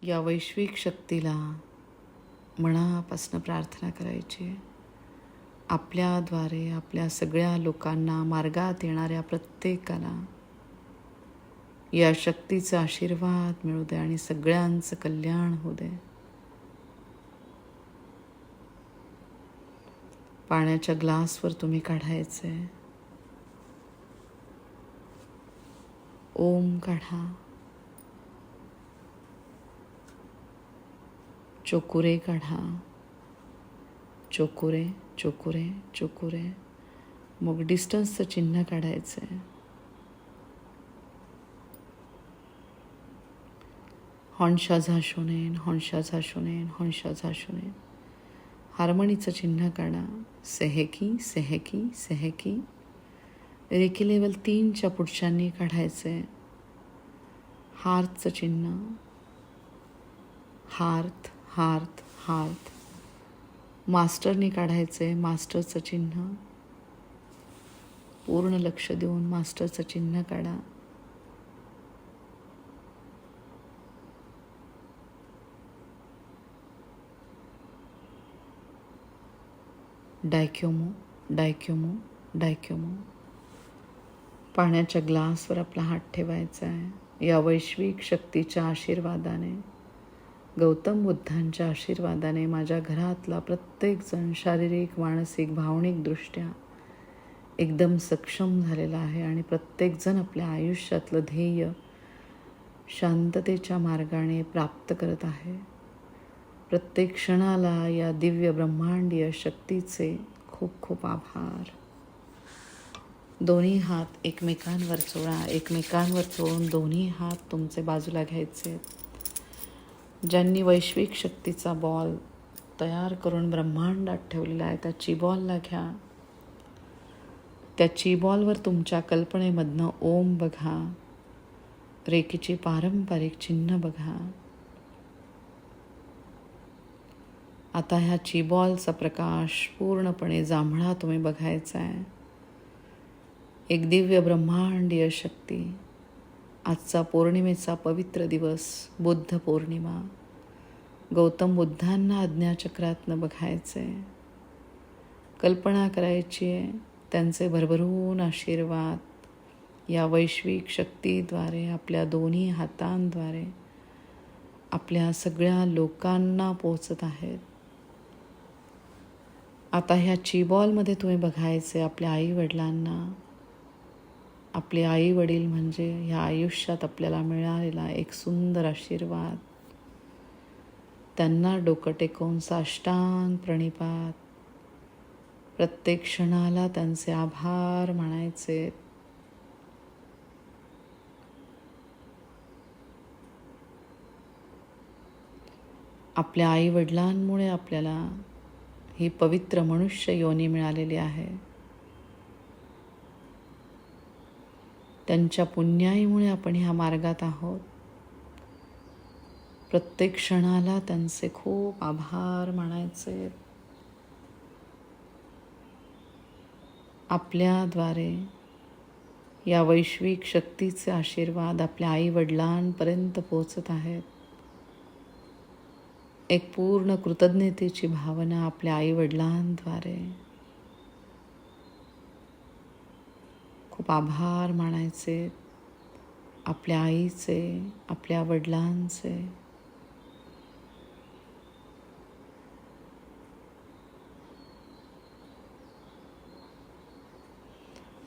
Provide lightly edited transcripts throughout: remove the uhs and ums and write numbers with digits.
या वैश्विक शक्तीला मनापासून प्रार्थना करायची आहे. आपल्याद्वारे आपल्या सगळ्या लोकांना, मार्गात येणाऱ्या प्रत्येकाला या शक्तीचा आशीर्वाद मिळू दे आणि सगळ्यांचं कल्याण होऊ दे. पाण्याच्या ग्लासवर तुम्ही काढायचे. ओम काढा. चोकुरे काढा. चोकुरे, चोकुरे, चोकुरे. मग डिस्टन्सचं चिन्ह काढायचं आहे. हॉन्शा झाशोनेन, हॉन्शा झाशोनेन, हॉन्शा झाशोनेन. हार्मोनीचं चिन्ह काढा. सेहेकी, सेहेकी, सेहेकी. रेकी लेवल 3च्या पुढच्यांनी काढायचं आहे. हार्थचं चिन्ह. Hearth, hearth, hearth. मास्टरनी काढायचे. मास्टरचं चिन्ह. पूर्ण लक्ष देऊन मास्टरचं चिन्ह काढा. डायक्योमो, डायक्योमो, डायक्योमो. पाण्याच्या ग्लासवर आपला हात ठेवायचा आहे. या वैश्विक शक्तीच्या आशीर्वादाने, गौतम बुद्धांच्या आशीर्वादाने माझ्या घरातला प्रत्येकजण शारीरिक, मानसिक, भावनिकदृष्ट्या एकदम सक्षम झालेला आहे आणि प्रत्येकजण आपल्या आयुष्यातलं ध्येय शांततेच्या मार्गाने प्राप्त करत आहे. प्रत्येक क्षणाला या दिव्य ब्रह्मांडीय शक्तीचे खूप खूप आभार. दोन्ही हात एकमेकांवर चोळा. एकमेकांवर चोळून दोन्ही हात तुमचे बाजूला घ्यायचे. ज्यांनी वैश्विक शक्तीचा बॉल तयार करून ब्रह्मांडात ठेवलेला आहे त्या चीबॉलला घ्या. त्या चीबॉलवर तुमच्या कल्पनेमधनं ओम बघा. रेकीची पारंपरिक चिन्ह बघा. आता ह्या चीबॉलचा प्रकाश पूर्णपणे जांभळा तुम्ही बघायचा आहे. एक दिव्य ब्रह्मांडीय शक्ती. आजचा पौर्णिमेचा पवित्र दिवस, बुद्ध पौर्णिमा. गौतम बुद्धांना आज्ञाचक्रातनं बघायचे. कल्पना करायची आहे त्यांचे भरभरून आशीर्वाद या वैश्विक शक्तीद्वारे आपल्या दोन्ही हातांद्वारे आपल्या सगळ्या लोकांना पोचत आहेत. आता ह्या चीबॉलमध्ये तुम्ही बघायचे आपल्या आईवडिलांना. आपले आई वडील म्हणजे ह्या आयुष्यात आपल्याला मिळालेला एक सुंदर आशीर्वाद. त्यांना डोकं टेकवून साष्टांग प्रणिपात. प्रत्येक क्षणाला त्यांचे आभार मानायचे. आपल्या आई वडिलांमुळे आपल्याला ही पवित्र मनुष्य योनी मिळालेली आहे. त्यांच्या पुण्याईमुळे आपण ह्या मार्गात आहोत. प्रत्येक क्षणाला त्यांचे खूप आभार मानायचे. आपल्याद्वारे या वैश्विक शक्तीचे आशीर्वाद आपल्या आई वडिलांपर्यंत पोचत आहेत. एक पूर्ण कृतज्ञतेची भावना आपल्या आई वडिलांद्वारे. खूप आभार मानायचे आपल्या आईचे, आपल्या वडिलांचे.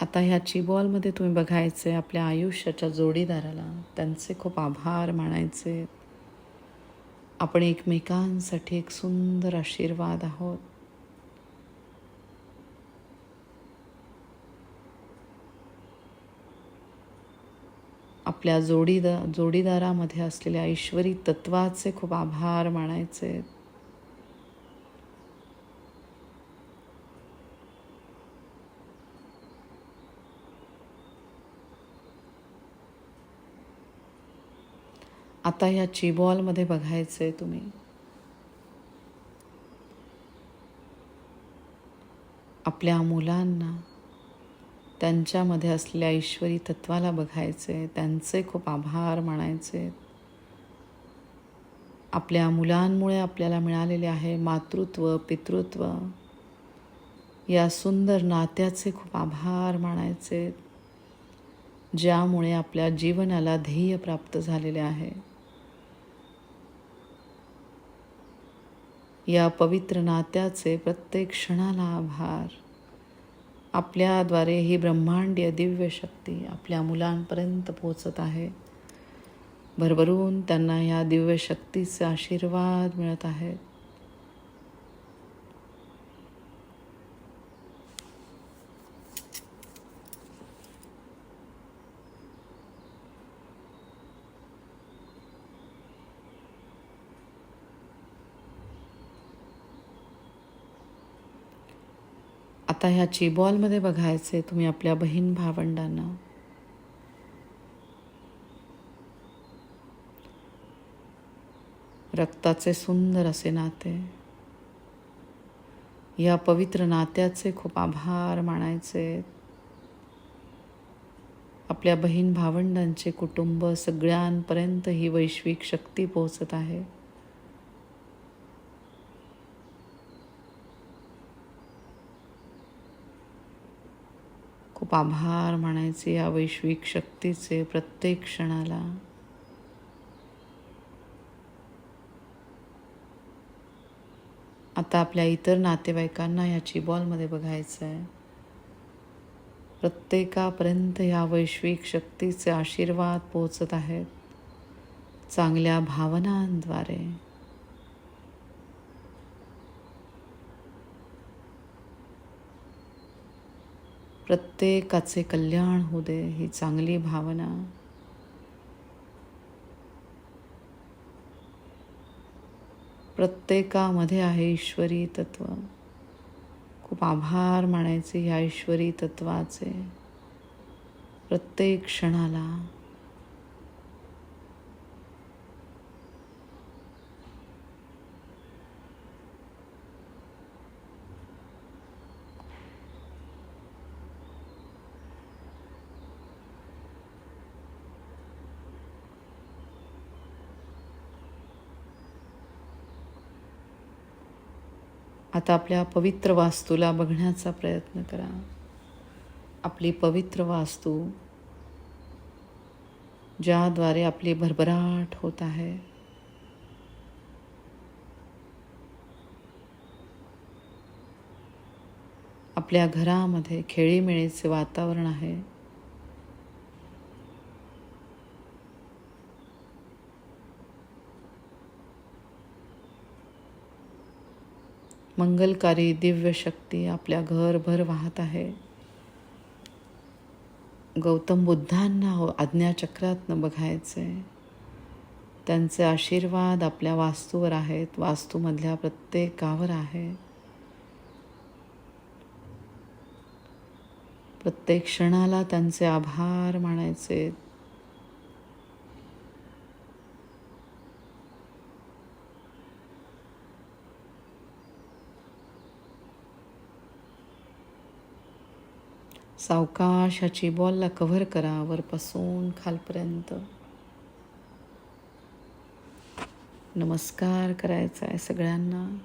आता ह्या चीबॉलमध्ये तुम्ही बघायचे आपल्या आयुष्याच्या जोडीदाराला. त्यांचे खूप आभार मानायचे. आपण एकमेकांसाठी एक सुंदर आशीर्वाद आहोत. आपल्या जोडीदारामध्ये असलेल्या ईश्वरी तत्वाचे खूप आभार मानायचे. आता या चीबॉलमध्ये बघायचे तुम्ही आपल्या मुलांना, त्यांच्यामध्ये असलेल्या ईश्वरी तत्वाला बघायचे. त्यांचे खूप आभार मानायचे. आपल्या मुलांमुळे आपल्याला मिळालेले आहे मातृत्व, पितृत्व, या सुंदर नात्याचे खूप आभार मानायचे, ज्यामुळे आपल्या जीवनाला ध्येय प्राप्त झालेले आहे. या पवित्र नात्याचे प्रत्येक क्षणाला आभार. आपल्याद्वारे ही ब्रह्मांडीय दिव्य शक्ती आपल्या मुलांपर्यंत पोचत आहे. भरभरून त्यांना या दिव्य शक्तीचे आशीर्वाद मिळत आहेत. आता ह्या चिबॉलमध्ये बघायचे तुम्ही आपल्या बहीण भावंडांना. रक्ताचे सुंदर असे नाते. या पवित्र नात्याचे खूप आभार मानायचे. आपल्या बहीण भावंडांचे कुटुंब सगळ्यांपर्यंत ही वैश्विक शक्ती पोहोचत आहे. खूप आभार मानायचे या वैश्विक शक्तीचे प्रत्येक क्षणाला. आता आपल्या इतर नातेवाईकांना या चिबॉलमध्ये बघायचं आहे. प्रत्येकापर्यंत या वैश्विक शक्तीचे आशीर्वाद पोहोचत आहेत चांगल्या भावनांद्वारे. प्रत्येकाचे कल्याण होऊ दे ही चांगली भावना. प्रत्येकामध्ये आहे ईश्वरी तत्व. खूप आभार मानायचे ह्या ईश्वरी तत्वाचे प्रत्येक क्षणाला. आता आपल्या पवित्र वास्तूला बघण्याचा प्रयत्न करा. आपली पवित्र वास्तू ज्याद्वारे आपली भरभराट होत आहे. आपल्या घरामध्ये खेळीमेळीचे वातावरण आहे. मंगलकारी दिव्य शक्ती आपल्या घरभर वाहत आहे. गौतम बुद्धांना आज्ञाचक्रातनं बघायचे. त्यांचे आशीर्वाद आपल्या वास्तूवर आहेत, वास्तूमधल्या प्रत्येकावर आहे. प्रत्येक क्षणाला त्यांचे आभार मानायचे. सावकाश ह्या चिबॉलला कव्हर करा वरपासून खालपर्यंत. नमस्कार करायचा आहे सगळ्यांना.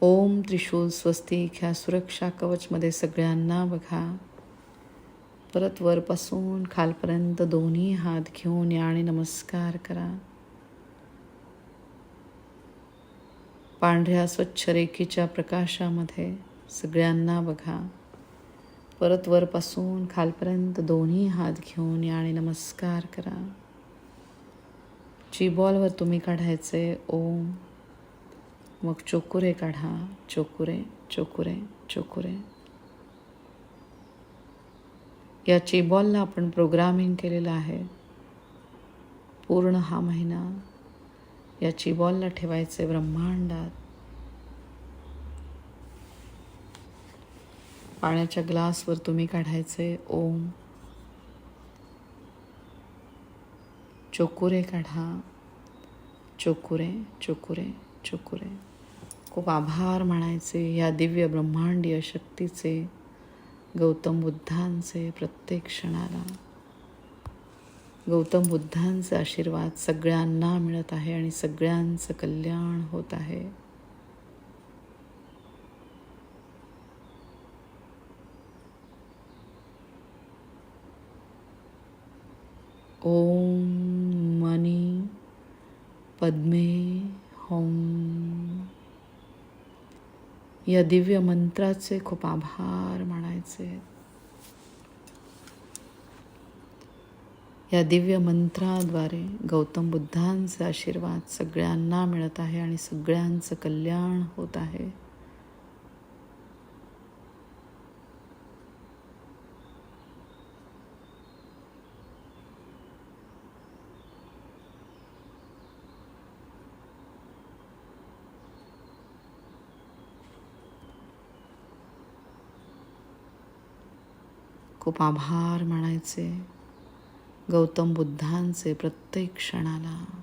ओम त्रिशूल स्वस्तिक ह्या सुरक्षा कवचमध्ये सगळ्यांना बघा. परत वरपासून खालपर्यंत दोन्ही हात घेऊन या आणि नमस्कार करा. पांढऱ्या स्वच्छ रेखीच्या प्रकाशामध्ये सगळ्यांना बघा. परत वरपासून खालपर्यंत दोन्ही हात घेऊन या आणि नमस्कार करा. चिबॉलवर तुम्ही काढायचे ओम. मग चोकुरे काढा. चोकुरे चोकुरे चोकुरे. या चिबॉलला आपण प्रोग्रामिंग केलेलं आहे. पूर्ण हा महिना या चिबॉलला ठेवायचे ब्रह्मांडात. पाण्याच्या ग्लासवर तुम्ही काढायचे ओम. चोकुरे काढा. चोकुरे चोकुरे चोकुरे. खूप आभार मानायचे या दिव्य ब्रह्मांडीय शक्तीचे, गौतम बुद्धांचे प्रत्येक क्षणाला. गौतम बुद्धांचे आशीर्वाद सगळ्यांना मिळत आहे आणि सगळ्यांचं कल्याण होत आहे. ओम मनी पद्मे होम. या दिव्य मंत्राचे खूप आभार मानायचे. या दिव्य मंत्राद्वारे गौतम बुद्धांचे आशीर्वाद सगळ्यांना मिळत आहे आणि सगळ्यांचं कल्याण होत आहे. खूप आभार मानायचे गौतम बुद्धांचे प्रत्येक क्षणाला.